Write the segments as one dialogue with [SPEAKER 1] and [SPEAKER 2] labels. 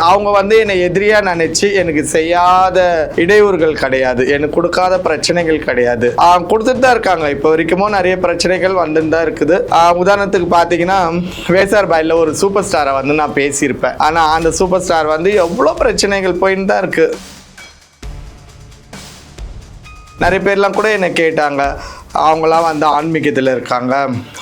[SPEAKER 1] அவங்க வந்து என்னை எதிரியா நினைச்சு எனக்கு செய்யாத இடையூறுகள் கிடையாது, எனக்கு கொடுக்காத பிரச்சனைகள் கிடையாது. கொடுத்துட்டு தான் இருக்காங்க. இப்போ வரைக்கும் நிறைய பிரச்சனைகள் வந்துட்டு தான் இருக்குது. உதாரணத்துக்கு பார்த்தீங்கன்னா வேசார் பாயில ஒரு சூப்பர் ஸ்டாரை வந்து நான் பேசியிருப்பேன். ஆனால் அந்த சூப்பர் ஸ்டார் வந்து எவ்வளோ பிரச்சனைகள் போயின்னு தான் இருக்கு. நிறைய பேர்லாம் கூட என்னை கேட்டாங்க, அவங்களாம் வந்து ஆன்மீகத்தில் இருக்காங்க,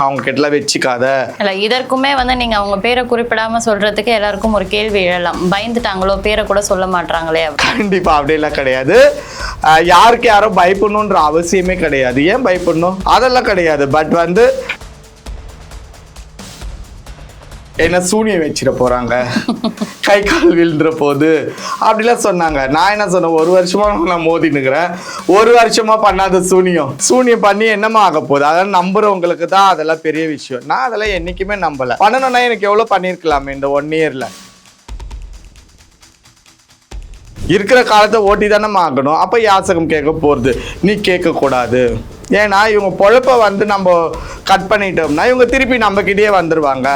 [SPEAKER 1] அவங்க கிட்டலாம் வச்சுக்காத.
[SPEAKER 2] இல்லை, இதற்குமே வந்து நீங்கள் அவங்க பேரை குறிப்பிடாமல் சொல்கிறதுக்கு எல்லாருக்கும் ஒரு கேள்வி எழலாம். பயந்துட்டாங்களோ, பேரை கூட சொல்ல மாட்டாங்களே?
[SPEAKER 1] கண்டிப்பாக அப்படிலாம் கிடையாது. யாருக்கு யாரும் பயப்படணுன்ற அவசியமே கிடையாது. ஏன் பயப்படணும்? அதெல்லாம் கிடையாது. பட் வந்து என்ன சூனியம் வச்சிட போறாங்க, கை கால் விழுந்துற போது அப்படிலாம் சொன்னாங்க. நான் என்ன சொன்னேன், ஒரு வருஷமா நான் மோதினுக்கிறேன், ஒரு வருஷமா பண்ணாத சூனியம் பண்ணி என்னமா ஆக போகுது? அதெல்லாம் நம்புறவங்களுக்கு தான் அதெல்லாம் பெரிய விஷயம். நான் அதெல்லாம் என்னைக்குமே நம்பல. பண்ணணும்னா எனக்கு எவ்வளவு பண்ணிருக்கலாமே இந்த 1 இயர்ல. இருக்கிற காலத்தை ஓட்டி தானே ஆகணும். அப்ப யாசகம் கேட்க போறது, நீ கேட்க கூடாது. ஏன்னா இவங்க பொழப்ப வந்து நம்ம கட் பண்ணிட்டோம்னா இவங்க திருப்பி நம்ம கிட்டே வந்துருவாங்க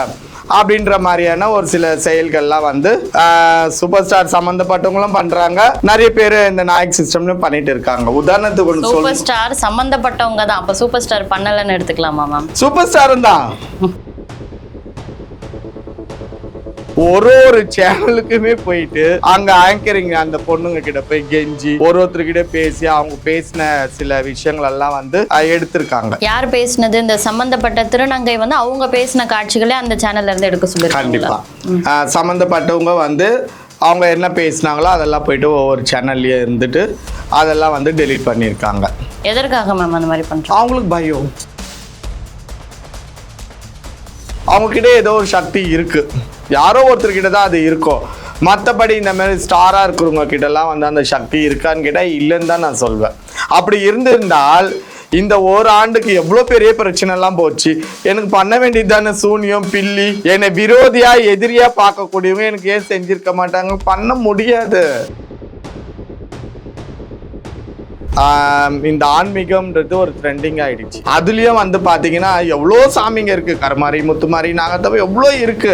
[SPEAKER 1] அப்படின்ற மாதிரியான ஒரு சில செயல்கள்லாம் வந்து சூப்பர் ஸ்டார் சம்பந்தப்பட்டவங்களும் பண்றாங்க. நிறைய பேர் இந்த நாயக் சிஸ்டம்னு பண்ணிட்டு இருக்காங்க. உதாரணத்துக்கு
[SPEAKER 2] சூப்பர் ஸ்டார் சம்பந்தப்பட்டவங்க தான். அப்ப சூப்பர் ஸ்டார் பண்ணலன்னு எடுத்துக்கலாமா மேம்?
[SPEAKER 1] சூப்பர் ஸ்டார் தான் ஒரு சேனலுக்குமே போயிட்டு அங்க ஆங்கரிங் அந்த பொண்ணுங்க கிட்ட போய் கெஞ்சி ஒருத்தர்கிட்ட பேசி அவங்க பேசின சில விஷயங்கள் எல்லாம் வந்து எடுத்திருக்காங்க.
[SPEAKER 2] யார் பேசினது? இந்த சம்பந்தப்பட்ட திருநங்கை வந்து அவங்க பேசின காட்சிகளே அந்த சேனல்ல இருந்து எடுக்க சொல்லிருக்காங்க.
[SPEAKER 1] கண்டிப்பா சம்பந்தப்பட்டவங்க வந்து அவங்க என்ன பேசினாங்களோ அதெல்லாம் போயிட்டு ஒவ்வொரு சேனல்லையே இருந்துட்டு அதெல்லாம் வந்து டெலீட் பண்ணியிருக்காங்க.
[SPEAKER 2] எதற்காக மேம் அந்த மாதிரி பண்றாங்க?
[SPEAKER 1] அவங்களுக்கு பயம். அவங்க கிட்ட ஏதோ ஒரு சக்தி இருக்கு, யாரோ ஒருத்தர்கிட்ட தான் அது இருக்கும். மற்றபடி இந்த மாதிரி ஸ்டாரா இருக்கிறவங்க கிட்டலாம் வந்து அந்த சக்தி இருக்கான்னு கேட்டால் இல்லைன்னு தான் நான் சொல்வேன். அப்படி இருந்திருந்தால் இந்த ஒரு ஆண்டுக்கு எவ்வளோ பெரிய பிரச்சனை எல்லாம் போச்சு. எனக்கு பண்ண வேண்டியது தானே சூனியம் பில்லி. என்னை விரோதியா எதிரியா பார்க்கக்கூடியவங்க எனக்கு ஏன் செஞ்சிருக்க மாட்டாங்க? பண்ண முடியாது. இந்த ஆன்மீகம்ன்றது ஒரு ட்ரெண்டிங் ஆயிடுச்சு. அதுலயும் வந்து பாத்தீங்கன்னா எவ்வளோ சாமிங்க இருக்கு, கருமாரி முத்துமாரி நாகத்தவை எவ்வளோ இருக்கு.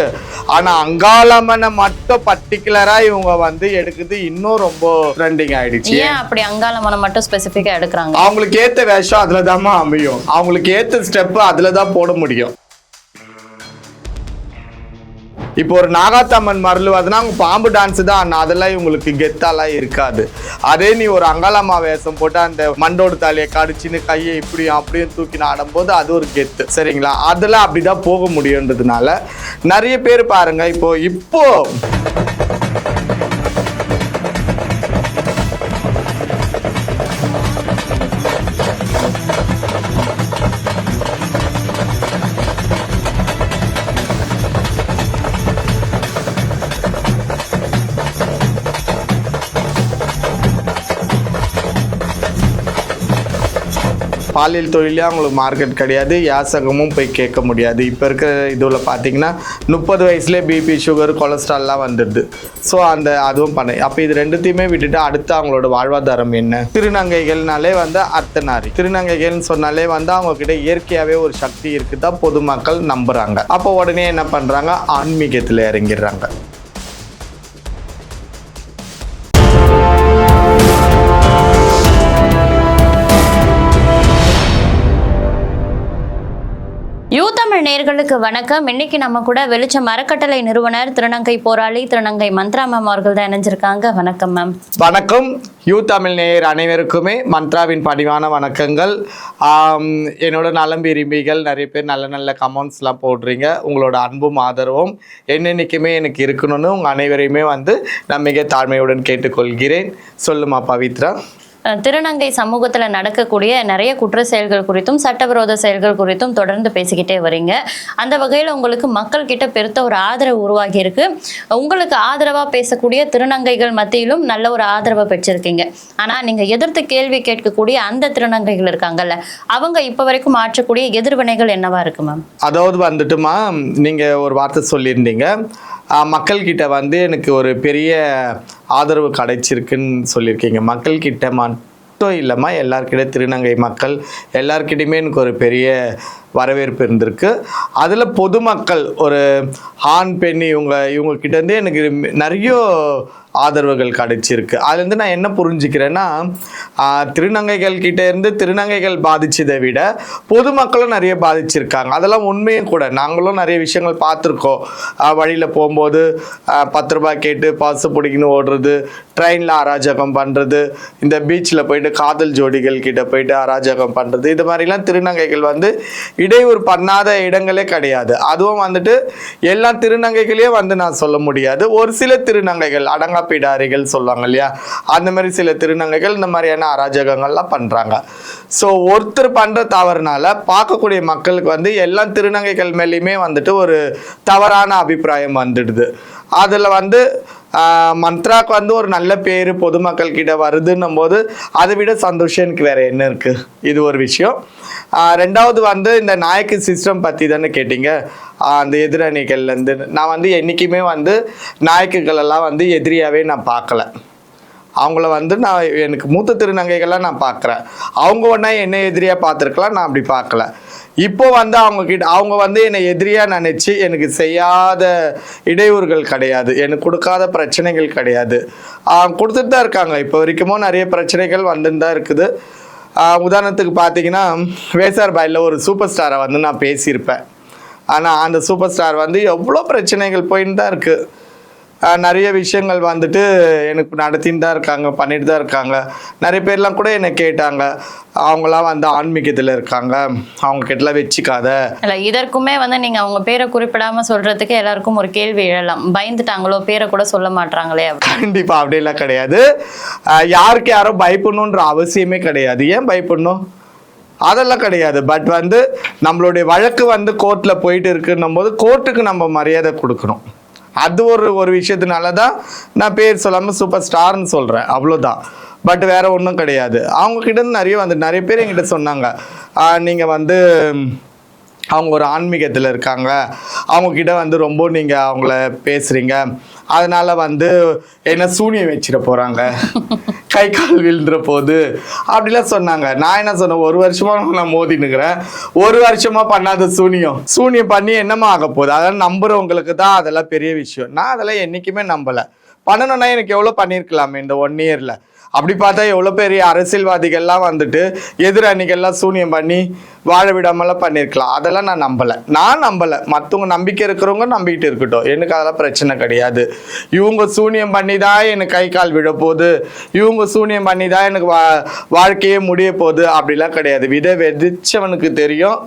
[SPEAKER 1] ஆனா அங்காளம்மனை மட்டும் பர்டிகுலரா இவங்க வந்து எடுக்குது இன்னும் ரொம்ப ட்ரெண்டிங் ஆயிடுச்சு.
[SPEAKER 2] ஏன் அப்படி அங்காளம்மனை மட்டும் ஸ்பெசிஃபிக்கா எடுக்கிறாங்க?
[SPEAKER 1] அவங்களுக்கு ஏத்த வேஷம் அதுலதாம்மா அமையும், அவங்களுக்கு ஏத்த ஸ்டெப் அதுலதான் போட முடியும். இப்போ ஒரு நாகாத்தம்மன் மருளுவதுன்னா அவங்க பாம்பு டான்ஸ் தான், அதெல்லாம் இவங்களுக்கு கெத்தாலாம் இருக்காது. அதே நீ ஒரு அங்காளம்மா வேஷம் போட்டு அந்த மண்டோடு தாலியை கடிச்சின்னு கையை இப்படியும் அப்படியும் தூக்கி ஆடும்போது அது ஒரு கெத்து. சரிங்களா? அதெல்லாம் அப்படிதான் போக முடியுன்றதுனால நிறைய பேர் பாருங்க இப்போ பாலியல் தொழிலே அவங்களுக்கு மார்க்கெட் கிடையாது, யாசகமும் போய் கேட்க முடியாது. இப்போ இருக்கிற இதில் பார்த்தீங்கன்னா 30 வயசுலேயே பிபி சுகர் கொலஸ்ட்ரால்லாம் வந்துடுது. ஸோ அதுவும் பண்ண. அப்போ இது ரெண்டுத்தையுமே விட்டுட்டு அடுத்து அவங்களோட வாழ்வாதாரம் என்ன? திருநங்கைகள்னாலே வந்து அர்த்தநாரி. திருநங்கைகள்னு சொன்னாலே வந்து அவங்க கிட்ட இயற்கையாகவே ஒரு சக்தி இருக்குதான் பொதுமக்கள் நம்புறாங்க. அப்போ உடனே என்ன பண்ணுறாங்க, ஆன்மீகத்தில் இறங்கிடுறாங்க.
[SPEAKER 2] தமிழ் நேயர்களுக்கு வணக்கம். இன்னைக்கு நம்ம கூட வெளிச்சம் அறக்கட்டளை நிறுவனர் திருநங்கை போராளி திருநங்கை மந்த்ரா மேம் அவர்கள் தான் இணைஞ்சிருக்காங்க. வணக்கம் மேம்.
[SPEAKER 1] வணக்கம். தமிழ் நேயர் அனைவருக்குமே மந்த்ராவின் பணிவான வணக்கங்கள். என்னோட நலம் விரும்பிகள் நிறைய பேர் நல்ல நல்ல கமெண்ட்ஸ்லாம் போடுறீங்க. உங்களோட அன்பும் ஆதரவும் என்னென்னைக்குமே எனக்கு இருக்கணும்னு உங்கள் அனைவரையுமே வந்து நான் மிக தாழ்மையுடன் கேட்டுக்கொள்கிறேன். சொல்லுமா பவித்ரா.
[SPEAKER 2] திருநங்கை சமூகத்தில் நடக்கக்கூடிய நிறைய குற்ற செயல்கள் குறித்தும் சட்டவிரோத செயல்கள் குறித்தும் தொடர்ந்து பேசிக்கிட்டே வரீங்க. அந்த வகையில் உங்களுக்கு மக்கள் கிட்ட பெருத்த ஒரு ஆதரவு உருவாகி இருக்கு. உங்களுக்கு ஆதரவாக பேசக்கூடிய திருநங்கைகள் மத்தியிலும் நல்ல ஒரு ஆதரவை பெற்றிருக்கீங்க. ஆனால் நீங்கள் எதிர்த்து கேள்வி கேட்கக்கூடிய அந்த திருநங்கைகள் இருக்காங்கல்ல, அவங்க இப்போ வரைக்கும் ஆற்றக்கூடிய எதிர்வினைகள் என்னவா இருக்கு மேம்?
[SPEAKER 1] அதாவது வந்துட்டுமா, நீங்கள் ஒரு வார்த்தை சொல்லியிருந்தீங்க, மக்கள்கிட்ட வந்து எனக்கு ஒரு பெரிய ஆதரவு கிடைச்சிருக்குன்னு சொல்லியிருக்கீங்க. மக்கள்கிட்ட மட்டும் இல்லைம்மா, எல்லாருக்கிட்ட திருநங்கை மக்கள் எல்லாருக்கிட்டையுமே எனக்கு ஒரு பெரிய வரவேற்பு இருந்திருக்கு. அதில் பொதுமக்கள் ஒரு ஆண் பெண் இவங்க கிட்டேருந்து எனக்கு நிறைய ஆதரவுகள் கிடைச்சிருக்கு. அதுலேருந்து நான் என்ன புரிஞ்சுக்கிறேன்னா, திருநங்கைகள் கிட்ட இருந்து திருநங்கைகள் பாதிச்சதை விட பொதுமக்களும் நிறைய பாதிச்சிருக்காங்க. அதெல்லாம் உண்மையும் கூட. நாங்களும் நிறைய விஷயங்கள் பார்த்துருக்கோம். வழியில் போகும்போது 10 ரூபாய் கேட்டு பர்ஸு பிடிக்கணும் ஓடுறது, ட்ரெயினில் அராஜகம் பண்ணுறது, இந்த பீச்சில் போயிட்டு காதல் ஜோடிகள் கிட்ட போயிட்டு அராஜகம் பண்ணுறது, இது மாதிரிலாம் திருநங்கைகள் வந்து இடையூறு பண்ணாத இடங்களே கிடையாது. அதுவும் வந்துட்டு எல்லா திருநங்கைகளையும் வந்து நான் சொல்ல முடியாது. ஒரு சில திருநங்கைகள் அடங்காப்பிடாரிகள் சொல்லுவாங்க இல்லையா, அந்த மாதிரி சில திருநங்கைகள் இந்த மாதிரியான அராஜகங்கள்லாம் பண்ணுறாங்க. ஸோ ஒருத்தர் பண்ணுற தவறுனால பார்க்கக்கூடிய மக்களுக்கு வந்து எல்லா திருநங்கைகள் மேலேயுமே வந்துட்டு ஒரு தவறான அபிப்பிராயம் வந்துடுது. அதில் வந்து மந்த்ராக்கு வந்து ஒரு நல்ல பேர் பொதுமக்கள் கிட்ட வருதுன்னும் போது அதை விட சந்தோஷம் எனக்கு வேற என்ன இருக்கு. இது ஒரு விஷயம். ரெண்டாவது வந்து இந்த நாயக்கு சிஸ்டம் பற்றி தானே கேட்டீங்க. அந்த எதிரணிகள்லேருந்து நான் வந்து என்றைக்குமே வந்து நாயக்குகளெல்லாம் வந்து எதிரியாகவே நான் பார்க்கல. அவங்கள வந்து நான் எனக்கு மூத்த திருநங்கைகள்லாம் நான் பார்க்குறேன். அவங்க ஒன்றா என்ன எதிரியாக பார்த்துருக்கலாம், நான் அப்படி பார்க்கல. இப்போ வந்து அவங்க வந்து என்னை எதிரியாக நினச்சி எனக்கு செய்யாத இடையூறுகள் கிடையாது, எனக்கு கொடுக்காத பிரச்சனைகள் கிடையாது. கொடுத்துட்டு தான் இருக்காங்க. இப்போ வரைக்குமோ நிறைய பிரச்சனைகள் வந்துட்டு தான் இருக்குது. உதாரணத்துக்கு பார்த்தீங்கன்னா, வேசார் பாயில் ஒரு சூப்பர் ஸ்டாரை வந்து நான் பேசியிருப்பேன். ஆனால் அந்த சூப்பர் ஸ்டார் வந்து எவ்வளோ பிரச்சனைகள் போயின்னு தான் இருக்குது. நிறைய விஷயங்கள் வந்துட்டு எனக்கு நடத்தின்னு தான் இருக்காங்க, பண்ணிட்டு தான் இருக்காங்க. நிறைய பேர்லாம் கூட என்னை கேட்டாங்க, அவங்களாம் வந்து ஆன்மீகத்தில் இருக்காங்க, அவங்க கிட்டலாம் வச்சுக்காத.
[SPEAKER 2] இல்லை, இதற்குமே வந்து நீங்கள் அவங்க பேரை குறிப்பிடாமல் சொல்கிறதுக்கு எல்லாருக்கும் ஒரு கேள்வி எழலாம். பயந்துட்டாங்களோ, பேரை கூட சொல்ல மாட்டாங்களே.
[SPEAKER 1] கண்டிப்பாக அப்படிலாம் கிடையாது. யாருக்கு யாரும் பயப்படணுன்ற அவசியமே கிடையாது. ஏன் பயப்படணும்? அதெல்லாம் கிடையாது. பட் வந்து நம்மளுடைய வழக்கு வந்து கோர்ட்டில் போயிட்டு இருக்குன்னும் போது கோர்ட்டுக்கு நம்ம மரியாதை கொடுக்கணும். அது ஒரு விஷயத்தினால தான் நான் பேர் சொல்லாமல் சூப்பர் ஸ்டார்னு சொல்கிறேன், அவ்வளோதான். பட் வேற ஒன்றும் கிடையாது. அவங்கக்கிட்ட நிறைய பேர் என்கிட்ட சொன்னாங்க, நீங்கள் வந்து அவங்க ஒரு ஆன்மீகத்தில் இருக்காங்க, அவங்கக்கிட்ட வந்து ரொம்ப நீங்கள் அவங்கள பேசுகிறீங்க, அதனால் வந்து என்ன சூனியம் வச்சிட போகிறாங்க, கை கால் விழுந்துற போது அப்படிலாம் சொன்னாங்க. நான் என்ன சொன்னேன், 1 வருஷமாக நான் மோதினுக்கிறேன், 1 வருஷமாக பண்ணாத சூனியம் பண்ணி என்னமா ஆக போகுது? அதெல்லாம் நம்புறவங்களுக்கு தான் அதெல்லாம் பெரிய விஷயம். நான் அதெல்லாம் என்றைக்குமே நம்பலை. பண்ணணும்னா எனக்கு எவ்வளோ பண்ணியிருக்கலாமே இந்த 1 இயரில். அப்படி பார்த்தா எவ்வளோ பெரிய அரசியல்வாதிகள்லாம் வந்துட்டு எதிரணிகள்லாம் சூனியம் பண்ணி வாழ விடாமலாம் பண்ணியிருக்கலாம். அதெல்லாம் நான் நம்பலை. மற்றவங்க நம்பிக்கை இருக்கிறவங்க நம்பிக்கிட்டு இருக்கட்டும், எனக்கு அதெல்லாம் பிரச்சனை கிடையாது. இவங்க சூனியம் பண்ணி தான் எனக்கு கை கால் விழ போகுது, இவங்க சூனியம் பண்ணி தான் எனக்கு வாழ்க்கையே முடிய போகுது, அப்படிலாம் கிடையாது. விதை வெதிச்சவனுக்கு தெரியும்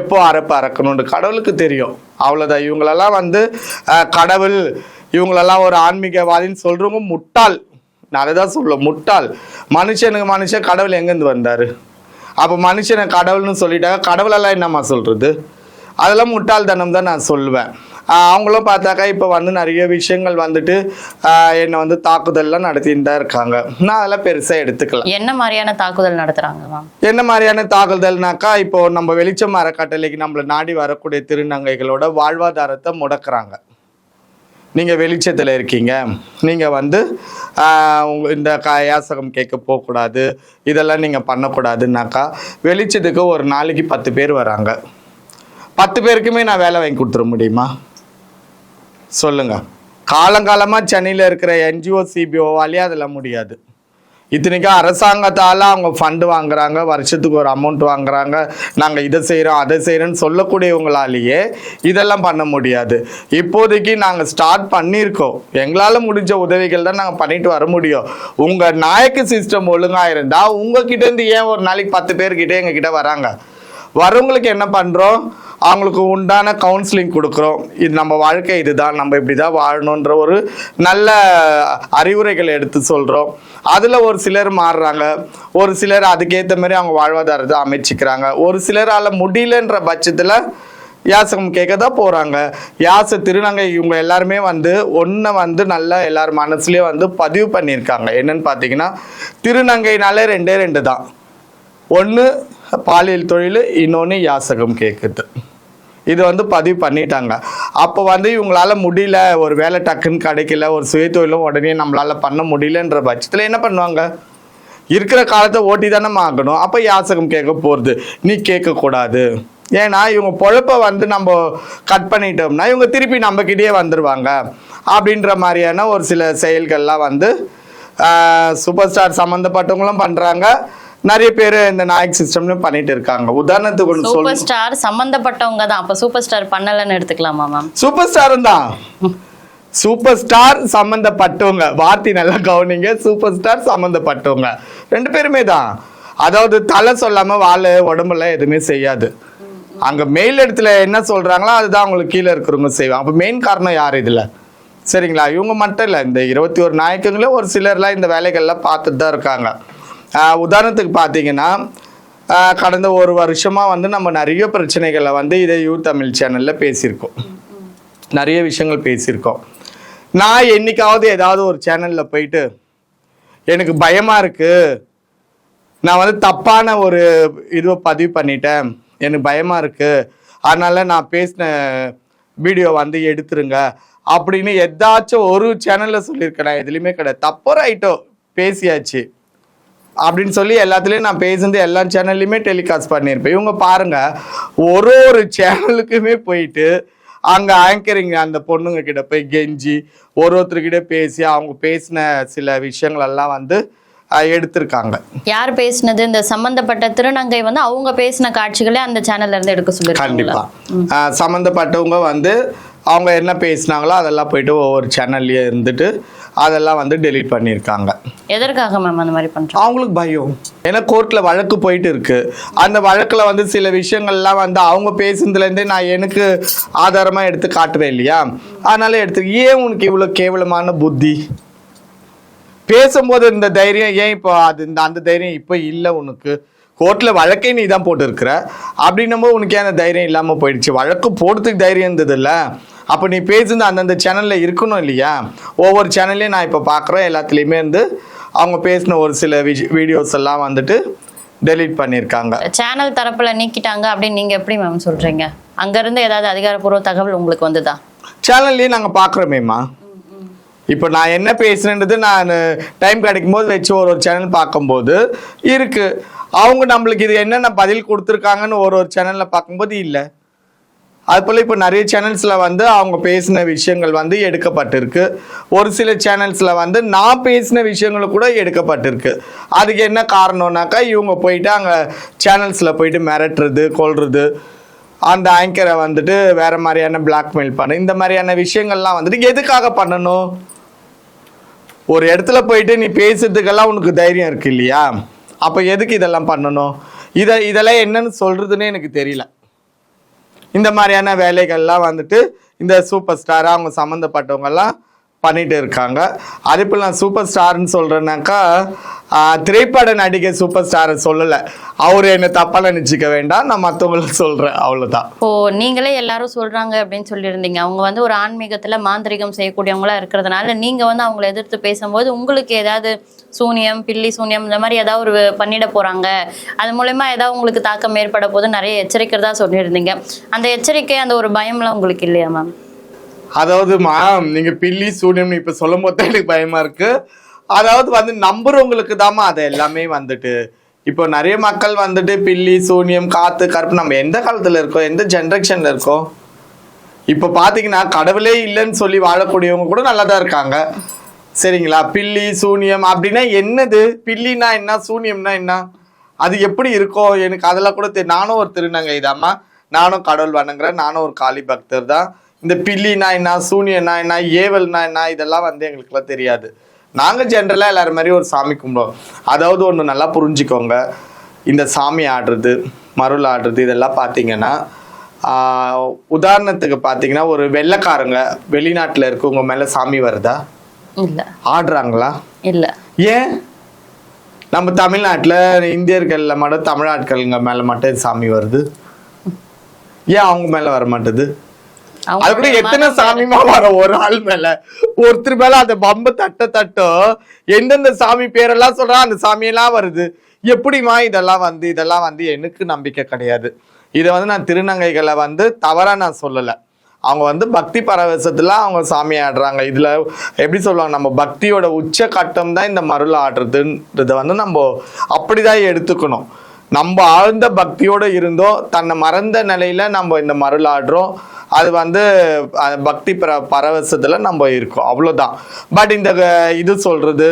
[SPEAKER 1] எப்போ அறக்கணும்னு கடவுளுக்கு தெரியும், அவ்வளோதான். இவங்களெல்லாம் வந்து கடவுள், இவங்களெல்லாம் ஒரு ஆன்மீகவாதின்னு சொல்கிறவங்க முட்டாள். நான் அதை தான் சொல்லுவேன், முட்டாள். மனுஷன் கடவுள் எங்கேருந்து வந்தார்? அப்போ மனுஷனை கடவுள்னு சொல்லிட்டாங்க, கடவுளெல்லாம் என்னம்மா சொல்கிறது? அதெல்லாம் முட்டாள்தனம் தான் நான் சொல்லுவேன். அவங்களும் பார்த்தாக்கா இப்போ வந்து நிறைய விஷயங்கள் வந்துட்டு என்னை வந்து தாக்குதல்லாம் நடத்தின்னு தான் இருக்காங்க. நான் அதெல்லாம் பெருசாக எடுத்துக்கலாம்.
[SPEAKER 2] என்ன மாதிரியான தாக்குதல் நடத்துகிறாங்க?
[SPEAKER 1] என்ன மாதிரியான தாக்குதல்னாக்கா, இப்போ நம்ம வெளிச்சம் அறக்கட்டளைக்கு நம்மளை நாடி வரக்கூடிய திருநங்கைகளோட வாழ்வாதாரத்தை முடக்கிறாங்க. நீங்கள் வெளிச்சத்தில் இருக்கீங்க, நீங்கள் வந்து இந்த யாசகம் கேட்க போகக்கூடாது, இதெல்லாம் நீங்கள் பண்ணக்கூடாதுன்னாக்கா, வெளிச்சத்துக்கு ஒரு நாளைக்கு 10 பேர் வராங்க. 10 பேருக்குமே நான் வேலை வாங்கி கொடுத்துட முடியுமா சொல்லுங்கள்? காலங்காலமாக சென்னையில் இருக்கிற NGO CBOவாலேயே அதெல்லாம் முடியாது. இத்தனைக்கும் அரசாங்கத்தால் அவங்க ஃபண்டு வாங்குறாங்க, வருஷத்துக்கு ஒரு அமௌண்ட் வாங்குறாங்க, நாங்கள் இதை செய்கிறோம் அதை செய்கிறோன்னு சொல்லக்கூடியவங்களாலேயே இதெல்லாம் பண்ண முடியாது. இப்போதைக்கு நாங்கள் ஸ்டார்ட் பண்ணியிருக்கோம், எங்களால் முடிஞ்ச உதவிகள் தான் நாங்கள் பண்ணிட்டு வர முடியும். உங்கள் நாயக்கு சிஸ்டம் ஒழுங்காக இருந்தால் உங்ககிட்டேருந்து ஏன் ஒரு நாளைக்கு 10 பேர்கிட்ட எங்ககிட்ட வராங்க? வரவங்களுக்கு என்ன பண்ணுறோம், அவங்களுக்கு உண்டான கவுன்சிலிங் கொடுக்குறோம். இது நம்ம வாழ்க்கை இதுதான், நம்ம இப்படி தான் வாழணுன்ற ஒரு நல்ல அறிவுரைகளை எடுத்து சொல்கிறோம். அதில் ஒரு சிலர் மாறுறாங்க, ஒரு சிலர் அதுக்கேற்ற மாதிரி அவங்க வாழ்வாதாரத்தை அமைச்சிக்கிறாங்க, ஒரு சிலரால் முடியலன்ற பட்சத்தில் யாசகம் கேட்க தான் போகிறாங்க. திருநங்கை இவங்க எல்லாருமே வந்து ஒன்றை வந்து நல்லா எல்லாரும் மனசுலேயே வந்து பதிவு பண்ணியிருக்காங்க. என்னன்னு பார்த்தீங்கன்னா, திருநங்கைனாலே 2 தான். ஒன்று பாலியல் தொழில், இன்னொன்று யாசகம் கேட்குது. இது வந்து பதிவு பண்ணிட்டாங்க. அப்போ வந்து இவங்களால முடியல, ஒரு வேலை டக்குன்னு கிடைக்கல, ஒரு சுயதொழிலும் உடனே நம்மளால பண்ண முடியலன்ற பட்சத்தில் என்ன பண்ணுவாங்க? இருக்கிற காலத்தை ஓட்டி தானே ஆகணும். அப்போ யாசகம் கேட்க போகிறது, நீ கேட்கக்கூடாது, ஏன்னா இவங்க பொழப்பை வந்து நம்ம கட் பண்ணிட்டோம்னா இவங்க திருப்பி நம்மக்கிட்டே வந்துடுவாங்க அப்படின்ற மாதிரியான ஒரு சில செயல்கள்லாம் வந்து சூப்பர் ஸ்டார் சம்மந்தப்பட்டவங்களும் பண்ணுறாங்க. நிறைய பேர் இந்த நாயக் சிஸ்டம்னு பண்ணிட்டு இருக்காங்க. உதாரணத்துக்கு ஒன்று
[SPEAKER 2] சூப்பர் ஸ்டார் சம்மந்தப்பட்டவங்க தான், அப்போ சூப்பர் ஸ்டார் பண்ணலன்னு எடுத்துக்கலாமா மேம்?
[SPEAKER 1] சூப்பர் ஸ்டாரும் தான், சூப்பர் ஸ்டார் சம்மந்தப்பட்டவங்க, வார்த்தை நல்லா கவனிங்க, சூப்பர் ஸ்டார் சம்மந்தப்பட்டவங்க 2 பேருமே தான். அதாவது தலை சொல்லாமல் வாழை உடம்புல எதுவுமே செய்யாது. அங்கே மேல் இடத்துல என்ன சொல்கிறாங்களோ அதுதான் அவங்களுக்கு கீழே இருக்கிறவங்க செய்வாங்க. அப்போ மெயின் காரணம் யார் இதில்? சரிங்களா? இவங்க மட்டும் இல்லை, இந்த 21 நாயக்கங்களே ஒரு சிலர்லாம் இந்த வேலைகள்லாம் பார்த்துட்டு தான் இருக்காங்க. உதாரணத்துக்கு பார்த்தீங்கன்னா கடந்த 1 வருஷமாக வந்து நம்ம நிறைய பிரச்சனைகளை வந்து இதை யூ தமிழ் சேனலில் பேசியிருக்கோம், நிறைய விஷயங்கள் பேசியிருக்கோம். நான் என்னைக்காவது ஏதாவது ஒரு சேனலில் போயிட்டு எனக்கு பயமாக இருக்குது, நான் வந்து தப்பான ஒரு இதுவை பதிவு பண்ணிட்டேன், எனக்கு பயமாக இருக்குது, அதனால் நான் பேசின வீடியோ வந்து எடுத்துருங்க அப்படின்னு ஏதாச்சும் ஒரு சேனலில் சொல்லியிருக்கேன்? நான் எதுலேயுமே கிடையாது. தப்போ ரைட்டோ பேசியாச்சு அப்படின்னு சொல்லி எல்லாத்துலேயும் நான் பேசுறது எல்லா சேனல்லையுமே டெலிகாஸ்ட் பண்ணியிருப்பேன். இவங்க பாருங்கள், ஒரு சேனலுக்குமே போயிட்டு அங்கே ஆங்கரிங் அந்த பொண்ணுங்க கிட்ட போய் கெஞ்சி ஒருத்தர்கிட்ட பேசி அவங்க பேசின சில விஷயங்களெல்லாம் வந்து எடுத்திருக்காங்க.
[SPEAKER 2] யார் பேசினது? இந்த சம்பந்தப்பட்ட திருநங்கை வந்து அவங்க பேசின காட்சிகளே அந்த சேனல்ல இருந்து எடுக்க சொல்லிருக்காங்க.
[SPEAKER 1] கண்டிப்பா சம்பந்தப்பட்டவங்க வந்து அவங்க என்ன பேசினாங்களோ அதெல்லாம் போயிட்டு ஒவ்வொரு சேனல்லையே இருந்துட்டு அதெல்லாம் வந்து டெலீட் பண்ணியிருக்காங்க.
[SPEAKER 2] எதற்காக மேம் அந்த மாதிரி பண்றாங்க?
[SPEAKER 1] அவங்களுக்கு பயம். ஏன்னா கோர்ட்டில் வழக்கு போயிட்டு இருக்கு. அந்த வழக்கில் வந்து சில விஷயங்கள்லாம் வந்து அவங்க பேசுனதுலேருந்தே நான் எனக்கு ஆதாரமாக எடுத்து காட்டுவேன் இல்லையா, அதனால எடுத்து. ஏன் உனக்கு இவ்வளோ கேவலமான புத்தி? பேசும்போது இந்த தைரியம் ஏன் இப்போ அந்த தைரியம் இப்போ இல்லை உனக்கு? கோர்ட்டில் வழக்கே நீ தான் போட்டுருக்குற, அப்படின்னும் போது உனக்கு அந்த தைரியம் இல்லாமல் போயிடுச்சு. வழக்கு போடுறதுக்கு தைரியம் இருந்தது இல்லை, அப்போ நீ பேசுறது அந்தந்த சேனலில் இருக்கணும் இல்லையா? ஒவ்வொரு சேனல்லையும் நான் இப்போ பார்க்குறேன், எல்லாத்துலேயுமே வந்து அவங்க பேசின ஒரு சில வீடியோஸ் எல்லாம் வந்துட்டு டெலீட் பண்ணியிருக்காங்க.
[SPEAKER 2] சேனல் தரப்பில் நீக்கிட்டாங்க அப்படின்னு நீங்கள் எப்படி மேம் சொல்கிறீங்க? அங்கேருந்து ஏதாவது அதிகாரப்பூர்வ தகவல் உங்களுக்கு வந்துதா?
[SPEAKER 1] சேனல்லையும் நாங்கள் பார்க்குறோமேம்மா. இப்போ நான் என்ன பேசுறேன்றது நான் டைம் கிடைக்கும் போது வச்சு ஒரு சேனல் பார்க்கும்போது இருக்கு. அவங்க நம்மளுக்கு இது என்னென்ன பதில் கொடுத்துருக்காங்கன்னு ஒரு சேனலில் பார்க்கும்போது இல்லை. அது போல் இப்போ நிறைய சேனல்ஸில் வந்து அவங்க பேசின விஷயங்கள் வந்து எடுக்கப்பட்டிருக்கு. ஒரு சில சேனல்ஸில் வந்து நான் பேசின விஷயங்கள் கூட எடுக்கப்பட்டிருக்கு. அதுக்கு என்ன காரணம்னாக்கா இவங்க போயிட்டு அங்கே சேனல்ஸில் போயிட்டு மிரட்டுறது, கொல்றது, அந்த ஆங்கரை வந்துட்டு வேறு மாதிரியான பிளாக்மெயில் பண்ண, இந்த மாதிரியான விஷயங்கள்லாம் வந்துட்டு எதுக்காக பண்ணணும்? ஒரு இடத்துல போயிட்டு நீ பேசுறதுக்கெல்லாம் உனக்கு தைரியம் இருக்கு இல்லையா, அப்போ எதுக்கு இதெல்லாம் பண்ணணும்? இதெல்லாம் என்னன்னு சொல்றதுன்னே எனக்கு தெரியல. இந்த மாதிரியான வேலைகள்லாம் வந்துட்டு இந்த சூப்பர் ஸ்டார் அவங்க சம்மந்தப்பட்டவங்கெல்லாம் பண்ணிட்டு இருக்காங்க. அதே போல் நான் சூப்பர் ஸ்டார்ன்னு சொல்கிறேன்னாக்கா திரைப்பட நடிகை சூப்பர் ஸ்டாரை சொல்லலை, அவர் என்னை தப்பாக நினச்சிக்க வேண்டாம், நான் மற்றவங்கள சொல்கிறேன், அவ்வளோதான்.
[SPEAKER 2] ஓ, நீங்களே எல்லாரும் சொல்கிறாங்க அப்படின்னு சொல்லியிருந்தீங்க. அவங்க வந்து ஒரு ஆன்மீகத்தில் மாந்திரிகம் செய்யக்கூடியவங்களா இருக்கிறதுனால நீங்கள் வந்து அவங்கள எதிர்த்து பேசும்போது உங்களுக்கு ஏதாவது சூனியம், பில்லி சூனியம் இந்த மாதிரி ஏதாவது ஒரு பண்ணிட போகிறாங்க, அது மூலயமா ஏதாவது உங்களுக்கு தாக்கம் ஏற்பட போது நிறைய எச்சரிக்கிறதா சொல்லியிருந்தீங்க. அந்த எச்சரிக்கை, அந்த ஒரு பயம்லாம் உங்களுக்கு இல்லையா மேம்?
[SPEAKER 1] அதாவதுமா, நீங்கள் பில்லி சூனியம்னு இப்போ சொல்லும் போது எனக்கு பயமாக இருக்குது. அதாவது வந்து நம்புறவங்களுக்கு தாம்மா அது எல்லாமே வந்துட்டு. இப்போ நிறைய மக்கள் வந்துட்டு பில்லி சூனியம் காத்து கருப்பு, நம்ம எந்த காலத்தில் இருக்கோம், எந்த ஜென்ரேஷனில் இருக்கோம்? இப்போ பார்த்தீங்கன்னா கடவுளே இல்லைன்னு சொல்லி வாழக்கூடியவங்க கூட நல்லா தான் இருக்காங்க. சரிங்களா? பில்லி சூனியம் அப்படின்னா என்னது? பில்லினா என்ன, சூனியம்னா என்ன, அது எப்படி இருக்கும்? எனக்கு அதெல்லாம் கூட தெரியும். நானும் ஒரு திருநங்கை தாம்மா, நானும் கடவுள் வணங்குறேன், நானும் ஒரு காளி பக்தர் தான். இந்த பில்லினா என்ன, சூனியனா என்ன, ஏவல்னா என்ன, இதெல்லாம் வந்து எங்களுக்குலாம் தெரியாது. நாங்கள் ஜென்ரலாக எல்லாரும் மாதிரி ஒரு சாமி கும்பிடுவோம். அதாவது ஒன்று நல்லா புரிஞ்சுக்கோங்க, இந்த சாமி ஆடுறது, மருள் ஆடுறது, இதெல்லாம் பார்த்தீங்கன்னா உதாரணத்துக்கு பார்த்தீங்கன்னா ஒரு வெள்ளைக்காரங்க வெளிநாட்டில் இருக்கவங்க மேலே சாமி வருதா?
[SPEAKER 2] இல்லை.
[SPEAKER 1] ஆடுறாங்களா?
[SPEAKER 2] இல்லை. ஏன்
[SPEAKER 1] நம்ம தமிழ்நாட்டில் இந்தியர்கள்ல மட்டும் தமிழ்நாட்களுங்க மேலே மட்டும் சாமி வருது, ஏன் அவங்க மேலே வர மாட்டேது? அது கூட எத்தனை சாமிமா வர ஒரு ஆள் மேல, ஒருத்தர் மேல அந்த பம்ப தட்டோ எந்தெந்த சாமி பேரெல்லாம் சொல்றா அந்த சாமியெல்லாம் வருது. எப்படிமா இதெல்லாம் வந்து எனக்கு நம்பிக்கை கிடையாது. இதை வந்து நான் திருநங்கைகளை வந்து தவறா நான் சொல்லலை. அவங்க வந்து பக்தி பரவசத்துல அவங்க சாமி ஆடுறாங்க. இதுல எப்படி சொல்லுவாங்க, நம்ம பக்தியோட உச்ச கட்டம் தான் இந்த மருள் ஆடுறதுன்றதை வந்து நம்ம அப்படிதான் எடுத்துக்கணும். நம்ம ஆழ்ந்த பக்தியோடு இருந்தோம், தன்னை மறந்த நிலையில நம்ம இந்த மருளாடுறோம். அது வந்து பக்தி பரவசத்தில் நம்ம இருக்கோம், அவ்வளோதான். பட் இந்த இது சொல்கிறது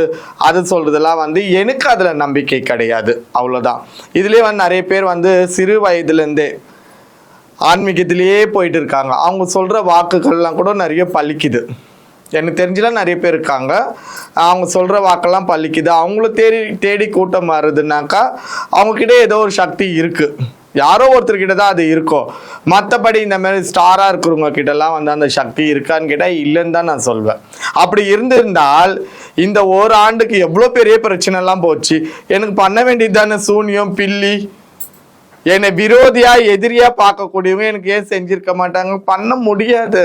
[SPEAKER 1] அது சொல்கிறதுலாம் வந்து எனக்கு அதில் நம்பிக்கை கிடையாது, அவ்வளோதான். இதுலேயே வந்து நிறைய பேர் வந்து சிறு வயதுலேருந்தே ஆன்மீகத்திலேயே போயிட்டு இருக்காங்க. அவங்க சொல்கிற வாக்குகள்லாம் கூட நிறைய பலிக்குது. எனக்கு தெரிஞ்சலாம் நிறைய பேர் இருக்காங்க, அவங்க சொல்கிற வாக்கெல்லாம் பலிக்குது. அவங்களும் தேடி கூட்டம் வருதுனாக்கா அவங்கக்கிட்ட ஏதோ ஒரு சக்தி இருக்குது, யாரோ ஒருத்தர்கிட்ட தான் அது இருக்கும். மற்றபடி இந்த மாதிரி ஸ்டாராக இருக்கிறவங்க கிட்டலாம் வந்து அந்த சக்தி இருக்கான்னு கேட்டால் இல்லைன்னு தான் நான் சொல்வேன். அப்படி இருந்திருந்தால் இந்த ஒரு ஆண்டுக்கு எவ்வளோ பெரிய பிரச்சனைலாம் போச்சு. எனக்கு பண்ண வேண்டியது தானே சூனியம் பில்லி. என்னை விரோதியா எதிரியா பார்க்கக்கூடியவங்க எனக்கு ஏன் செஞ்சிருக்க மாட்டாங்க? பண்ண முடியாது.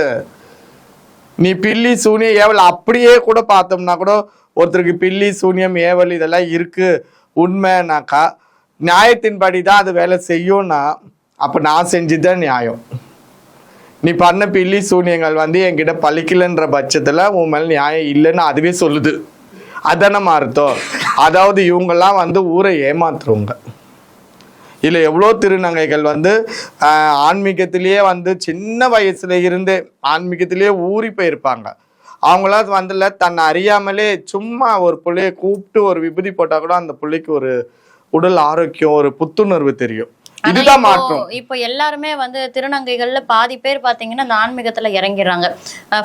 [SPEAKER 1] நீ பில்லி சூனியம் ஏவல் அப்படியே கூட பார்த்தோம்னா கூட ஒருத்தருக்கு பில்லி சூனியம் ஏவல் இதெல்லாம் இருக்கு உண்மைனாக்கா நியாயத்தின்படி தான் அது வேலை செய்யும்னா அப்போ நான் செஞ்சுதான் நியாயம். நீ பண்ண பில்லி சூனியங்கள் வந்து என்கிட்ட பலிக்கலன்ற பட்சத்தில் உன் மேலே நியாயம் இல்லைன்னு அதுவே சொல்லுது. அதானே அர்த்தம். அதாவது இவங்கெல்லாம் வந்து ஊரை ஏமாத்துறவங்க. இல்லை எவ்வளோ திருநங்கைகள் வந்து ஆன்மீகத்திலேயே வந்து சின்ன வயசுல இருந்து ஆன்மீகத்திலேயே ஊறி போயிருப்பாங்க. அவங்களாம் வந்துல தன்னை அறியாமலே சும்மா ஒரு பிள்ளைய கூப்பிட்டு ஒரு விபூதி போட்டால் கூட அந்த பிள்ளைக்கு ஒரு உடல் ஆரோக்கியம், ஒரு புத்துணர்வு தெரியும். இதுதான் மாற்றம்.
[SPEAKER 2] இப்போ எல்லாருமே வந்து திருநங்கைகள்ல பாதி பேர் பாத்தீங்கன்னா இந்த ஆன்மீகத்துல இறங்கிடுறாங்க.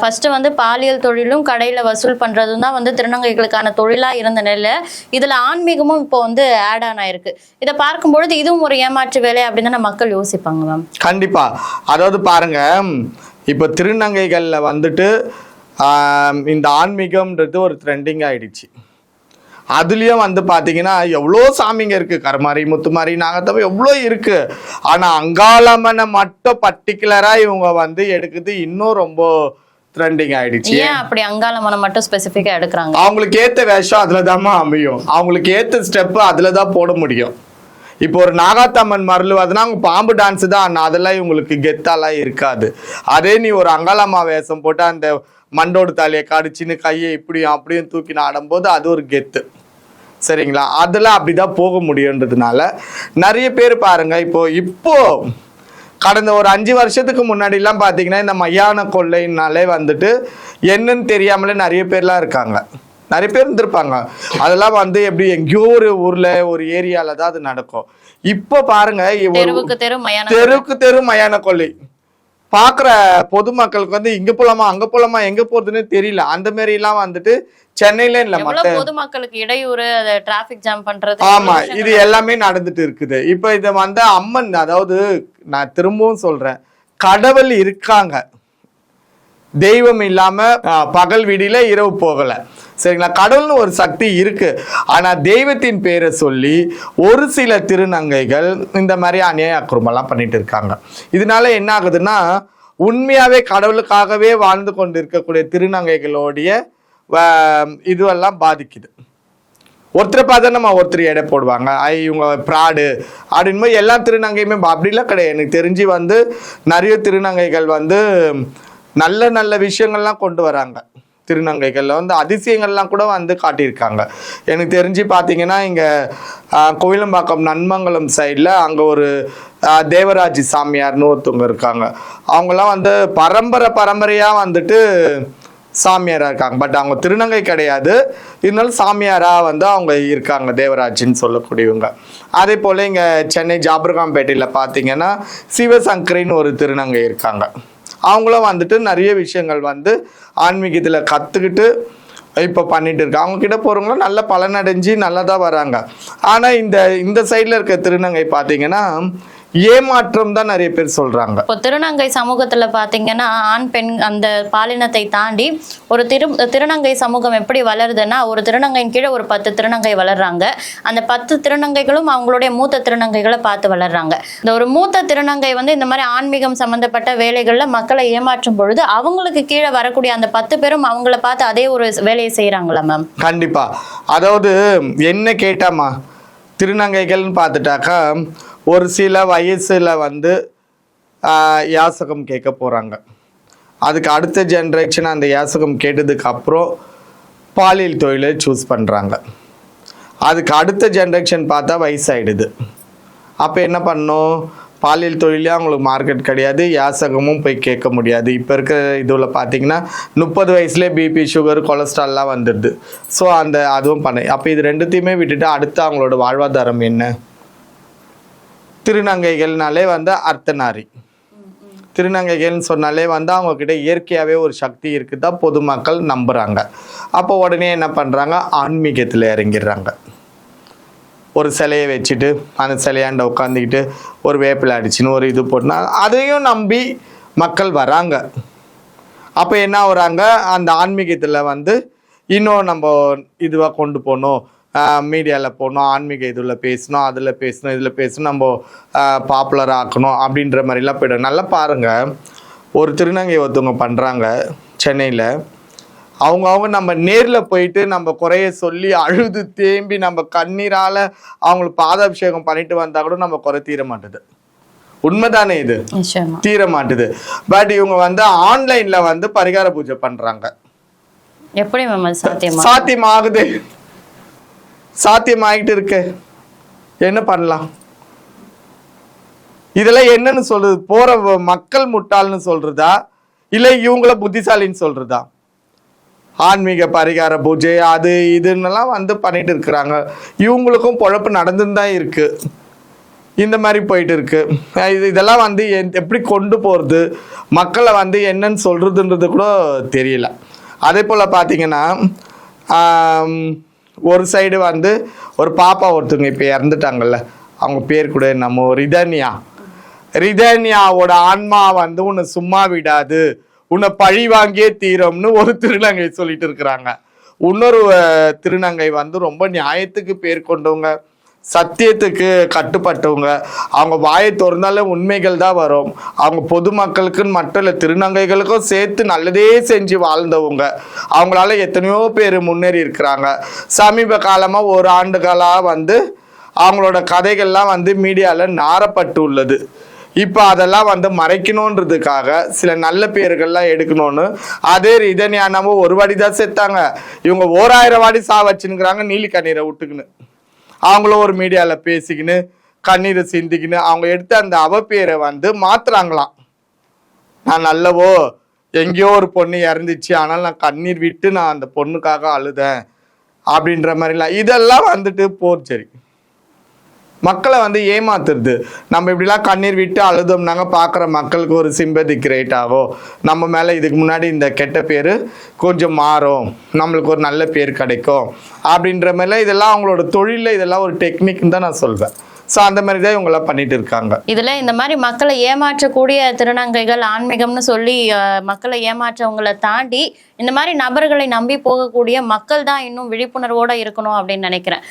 [SPEAKER 2] ஃபர்ஸ்ட் வந்து பாலியல் தொழிலும் கடையில வசூல் பண்றதும் தான் வந்து திருநங்கைகளுக்கான தொழிலா இருந்த நிலையில இதுல ஆன்மீகமும் இப்போ வந்து ஆட் ஆன் ஆயிருக்கு. இதை பார்க்கும்பொழுது இதுவும் ஒரு ஏமாற்று வேலை அப்படின்னு மக்கள் யோசிப்பாங்க மேம்.
[SPEAKER 1] கண்டிப்பா. அதாவது பாருங்க, இப்போ திருநங்கைகள்ல வந்துட்டு இந்த ஆன்மீகம்ன்றது ஒரு ட்ரெண்டிங் ஆயிடுச்சு. அதுலேயும் வந்து பார்த்தீங்கன்னா எவ்வளோ சாமிங்க இருக்குது, கருமாரி முத்துமாரி நாகத்தவை எவ்வளோ இருக்குது. ஆனால் அங்காளம்மனை மட்டும் பர்டிகுலராக இவங்க வந்து எடுக்குது இன்னும் ரொம்ப ட்ரெண்டிங் ஆயிடுச்சு.
[SPEAKER 2] ஏன் அப்படி அங்காளம்மனை மட்டும் ஸ்பெசிஃபிக்காக எடுக்கிறாங்க?
[SPEAKER 1] அவங்களுக்கு ஏற்ற வேஷம் அதில் தான்மா அமையும், அவங்களுக்கு ஏற்ற ஸ்டெப்பு அதில் தான் போட முடியும். இப்போ ஒரு நாகாத்தம்மன் மருளுவதுன்னா அவங்க பாம்பு டான்ஸு தான், அதெல்லாம் இவங்களுக்கு கெத்தாலாம் இருக்காது. அதே நீ ஒரு அங்காளம்மா வேஷம் போட்டு அந்த மண்டோடு தாலியை கடிச்சின்னு கையை இப்படியும் அப்படியும் தூக்கின்னு ஆடும்போது அது ஒரு கெத்து, சரிங்களா? அதெல்லாம் அப்படிதான் போக முடியுன்றதுனால நிறைய பேர் பாருங்க. இப்போ கடந்த ஒரு 5 வருஷத்துக்கு முன்னாடிலாம் பார்த்தீங்கன்னா இந்த மயான கொள்ளைனாலே வந்துட்டு என்னன்னு தெரியாமலே நிறைய பேர்லாம் இருக்காங்க, நிறைய பேர் இருந்திருப்பாங்க. அதெல்லாம் வந்து எப்படி எங்கேயோ ஒரு ஊர்ல ஒரு ஏரியால தான் அது நடக்கும். இப்போ பாருங்க தெருவுக்கு தெரு மயான கொள்ளை பார்க்குற பொதுமக்களுக்கு வந்து இங்க போலாமா அங்க போலாமா எங்க போறதுன்னு தெரியல. அந்த மாதிரி எல்லாம் வந்துட்டு சென்னையில இல்ல மற்ற
[SPEAKER 2] பொதுமக்களுக்கு இடையூறு, டிராபிக் ஜாம் பண்றது,
[SPEAKER 1] ஆமா இது எல்லாமே நடந்துட்டு இருக்குது. இப்ப இத வந்து அம்மன், அதாவது நான் திரும்பவும் சொல்றேன், கடவுள் இருக்காங்க, தெய்வம் இல்லாம பகல் விடியில இரவு போகல, சரிங்களா? கடவுள்னு ஒரு சக்தி இருக்கு. ஆனா தெய்வத்தின் பேரை சொல்லி ஒரு சில திருநங்கைகள் இந்த மாதிரி அநியாய அக்கிரமெல்லாம் பண்ணிட்டு இருக்காங்க. இதனால என்ன ஆகுதுன்னா உண்மையாவே கடவுளுக்காகவே வாழ்ந்து கொண்டு இருக்கக்கூடிய திருநங்கைகளுடைய இதுவெல்லாம் பாதிக்குது. ஒருத்தரை பார்த்தா நம்ம ஒருத்தர் எடை போடுவாங்க, இவங்க ப்ராடு அப்படின்னு போய் எல்லா திருநங்கையுமே அப்படிலாம் கிடையாது. எனக்கு தெரிஞ்சு வந்து நிறைய திருநங்கைகள் வந்து நல்ல நல்ல விஷயங்கள்லாம் கொண்டு வராங்க. திருநங்கைகளில் வந்து அதிசயங்கள்லாம் கூட வந்து காட்டியிருக்காங்க. எனக்கு தெரிஞ்சு பார்த்தீங்கன்னா இங்கே கோவிலம்பாக்கம் நன்மங்கலம் சைடில் அங்கே ஒரு தேவராஜி சாமியார்னு ஒருத்தவங்க இருக்காங்க. அவங்களாம் வந்து பரம்பரையாக வந்துட்டு சாமியாராக இருக்காங்க. பட் அவங்க திருநங்கை கிடையாது, இருந்தாலும் சாமியாராக வந்து அவங்க இருக்காங்க, தேவராஜின்னு சொல்லக்கூடியவங்க. அதே போல் இங்கே சென்னை ஜாபர்காம்பேட்டையில் பார்த்தீங்கன்னா சிவசங்கரின்னு ஒரு திருநங்கை இருக்காங்க. அவங்களும் வந்துட்டு நிறைய விஷயங்கள் வந்து ஆன்மீகத்தில் கற்றுக்கிட்டு இப்போ பண்ணிட்டு இருக்காங்க. அவங்கக்கிட்ட போகிறவங்களும் நல்ல பலனடைஞ்சு நல்லா தான் வராங்க. ஆனால் இந்த சைடில் இருக்க திருநங்கை பார்த்தீங்கன்னா ஏமாற்றம் தான் நிறைய பேர் சொல்றாங்க.
[SPEAKER 2] இப்போ திருநங்கை சமூகத்துல பாத்தீங்கன்னா ஆண் பெண் அந்த பாலினத்தை தாண்டி ஒரு திருநங்கை சமூகம் எப்படி வளருதுன்னா, ஒரு திருநங்கையின் கீழே ஒரு 10 திருநங்கை வளர்றாங்க. அந்த 10 திருநங்கைகளும் அவங்களுடைய மூத்த திருநங்கைகளை பார்த்து வளர்றாங்க. இந்த ஒரு மூத்த திருநங்கை வந்து இந்த மாதிரி ஆன்மீகம் சம்பந்தப்பட்ட வேலைகள்ல மக்களை ஏமாற்றும் பொழுது அவங்களுக்கு கீழே வரக்கூடிய அந்த 10 பேரும் அவங்கள பார்த்து அதே ஒரு வேலையை செய்யறாங்களா மேம்?
[SPEAKER 1] கண்டிப்பா. அதாவது என்ன கேட்டாமா, திருநங்கைகள்னு பார்த்துட்டாக்கா ஒரு சில வயசுல வந்து யாசகம் கேட்க போகிறாங்க. அதுக்கு அடுத்த ஜென்ரேஷன் அந்த யாசகம் கேட்டதுக்கு அப்புறம் பாலியல் தொழிலை சூஸ் பண்ணுறாங்க. அதுக்கு அடுத்த ஜென்ரேஷன் பார்த்தா வயசாயிடுது. அப்போ என்ன பண்ணணும், பாலியல் தொழிலே அவங்களுக்கு மார்க்கெட் கிடையாது, யாசகமும் போய் கேட்க முடியாது. இப்போ இருக்கிற இதில் பார்த்தீங்கன்னா 30 வயசுலேயே பிபி, சுகர், கொலஸ்ட்ரால்லாம் வந்துடுது. ஸோ அதுவும் பண்ண. அப்போ இது ரெண்டுத்தையுமே விட்டுட்டு அடுத்து அவங்களோட வாழ்வாதாரம் என்ன? திருநங்கைகள்னாலே வந்து அர்த்தநாரி. திருநங்கைகள்னு சொன்னாலே வந்து அவங்கக்கிட்ட இயற்கையாகவே ஒரு சக்தி இருக்குதா பொதுமக்கள் நம்புகிறாங்க. அப்போ உடனே என்ன பண்ணுறாங்க, ஆன்மீகத்தில் இறங்கிடுறாங்க. ஒரு சிலையை வச்சுட்டு அந்த சிலையாண்ட உட்காந்துக்கிட்டு ஒரு வேப்பிலை அடிச்சுன்னு ஒரு இது போட்டுனா அதையும் நம்பி மக்கள் வராங்க. அப்போ என்ன ஆகுறாங்க, அந்த ஆன்மீகத்தில் வந்து இன்னும் நம்ம இதுவாக கொண்டு போகணும், மீடியாவில் போகணும், ஆன்மீக இதில் பேசணும், அதில் பேசணும், இதில் பேசணும், நம்ம பாப்புலர் ஆக்கணும் அப்படின்ற மாதிரிலாம் போய்டும். நல்லா பாருங்கள், ஒரு திருநங்கை ஒருத்தவங்க பண்ணுறாங்க சென்னையில். அவங்க நம்ம நேரில் போயிட்டு நம்ம குறைய சொல்லி அழுது தேம்பி நம்ம கண்ணீரால் அவங்களுக்கு பாதாபிஷேகம் பண்ணிட்டு வந்தால் கூட நம்ம குறை தீர மாட்டுது. உண்மைதானே இது? தீர மாட்டுது. பட் இவங்க வந்து ஆன்லைனில் வந்து பரிகார பூஜை பண்ணுறாங்க.
[SPEAKER 2] எப்படி
[SPEAKER 1] சாத்தியமாகுது? சாத்தியமாகிட்டு இருக்கு. என்ன பண்ணலாம்? இதெல்லாம் என்னன்னு சொல்றது? போற மக்கள் முட்டாள்னு சொல்றதா இல்லை இவங்கள புத்திசாலின்னு சொல்றதா? ஆன்மீக பரிகார பூஜை அது இதுன்னெல்லாம் வந்து பண்ணிட்டு இருக்கிறாங்க. இவங்களுக்கும் பொழப்பு நடந்துன்னு தான் இருக்கு. இந்த மாதிரி போயிட்டு இருக்கு. இதெல்லாம் வந்து எப்படி கொண்டு போகிறது, மக்களை வந்து என்னன்னு சொல்றதுன்றது கூட தெரியல. அதே போல் பார்த்தீங்கன்னா ஒரு சைடு வந்து ஒரு பாப்பா ஒருத்தவங்க இப்போ இறந்துட்டாங்கல்ல, அவங்க பேர் கூட நம்ம ரிதன்யாவோட ஆன்மா வந்து உன்னை சும்மா விடாது, உன்னை பழி வாங்கியே தீரும்னு ஒரு திருநங்கை சொல்லிட்டு இருக்கிறாங்க. இன்னொரு திருநங்கை வந்து ரொம்ப நியாயத்துக்கு பேர் கொண்டவங்க, சத்தியத்துக்கு கட்டுப்பட்டவங்க. அவங்க வாயை திறந்தாலே உண்மைகள் தான் வரும். அவங்க பொதுமக்களுக்குன்னு மட்டும் இல்லை, திருநங்கைகளுக்கும் சேர்த்து நல்லதே செஞ்சு வாழ்ந்தவங்க. அவங்களால எத்தனையோ பேர் முன்னேறி இருக்கிறாங்க. சமீப காலமாக ஒரு ஆண்டுகளாக வந்து அவங்களோட கதைகள்லாம் வந்து மீடியாவில் நாரப்பட்டு உள்ளது. இப்போ அதெல்லாம் வந்து மறைக்கணுன்றதுக்காக சில நல்ல பேர்கள்லாம் எடுக்கணும்னு அதே ரிதன்யானமோ ஒரு வாடி தான் செத்தாங்க, இவங்க 1000 வாடி வச்சுன்னுக்குறாங்க நீலி கண்ணீரை விட்டுக்குன்னு. அவங்களும் ஒரு மீடியாவில் பேசிக்கின்னு கண்ணீரை சிந்திக்கின்னு அவங்க எடுத்த அந்த அவப்பேரை வந்து மாத்துறாங்களாம். நான் நல்லவோ, எங்கேயோ ஒரு பொண்ணு இறந்துச்சு, ஆனால் நான் கண்ணீர் விட்டு நான் அந்த பொண்ணுக்காக அழுதேன் அப்படின்ற மாதிரிலாம். இதெல்லாம் வந்துட்டு சரி மக்களை வந்து ஏமாத்துறது. நம்ம இப்படிலாம் கண்ணீர் விட்டு அழுதோம்னாங்க பார்க்குற மக்களுக்கு ஒரு சிம்பதி கிரியேட் ஆகும், நம்ம மேலே இதுக்கு முன்னாடி இந்த கெட்ட பேர் கொஞ்சம் மாறும், நம்மளுக்கு ஒரு நல்ல பேர் கிடைக்கும் அப்படின்ற மாதிரிலாம். இதெல்லாம் அவங்களோட தொழிலில் இதெல்லாம் ஒரு டெக்னிக்னு தான் நான் சொல்வேன். ஸோ அந்த மாதிரி தான் இவங்கெல்லாம் பண்ணிட்டு இருக்காங்க.
[SPEAKER 2] இதில் இந்த மாதிரி மக்களை ஏமாற்றக்கூடிய திருநங்கைகள், ஆன்மீகம்னு சொல்லி மக்களை ஏமாற்றவங்களை தாண்டி இந்த மாதிரி நபர்களை நம்பி போகக்கூடிய மக்கள் தான் இன்னும் விழிப்புணர்வோடு இருக்கணும் அப்படின்னு நினைக்கிறேன்.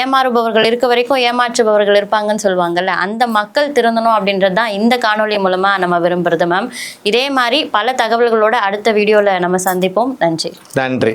[SPEAKER 2] ஏமாறுபவர்கள் இருக்க வரைக்கும் ஏமாற்றுபவர்கள் இருப்பாங்கன்னு சொல்லுவாங்கல்ல, அந்த மக்கள் திருந்தணும் அப்படின்றது தான் இந்த காணொலி மூலமாக நம்ம விரும்புறது மேம். இதே மாதிரி பல தகவல்களோட அடுத்த வீடியோவில் நம்ம சந்திப்போம். நன்றி.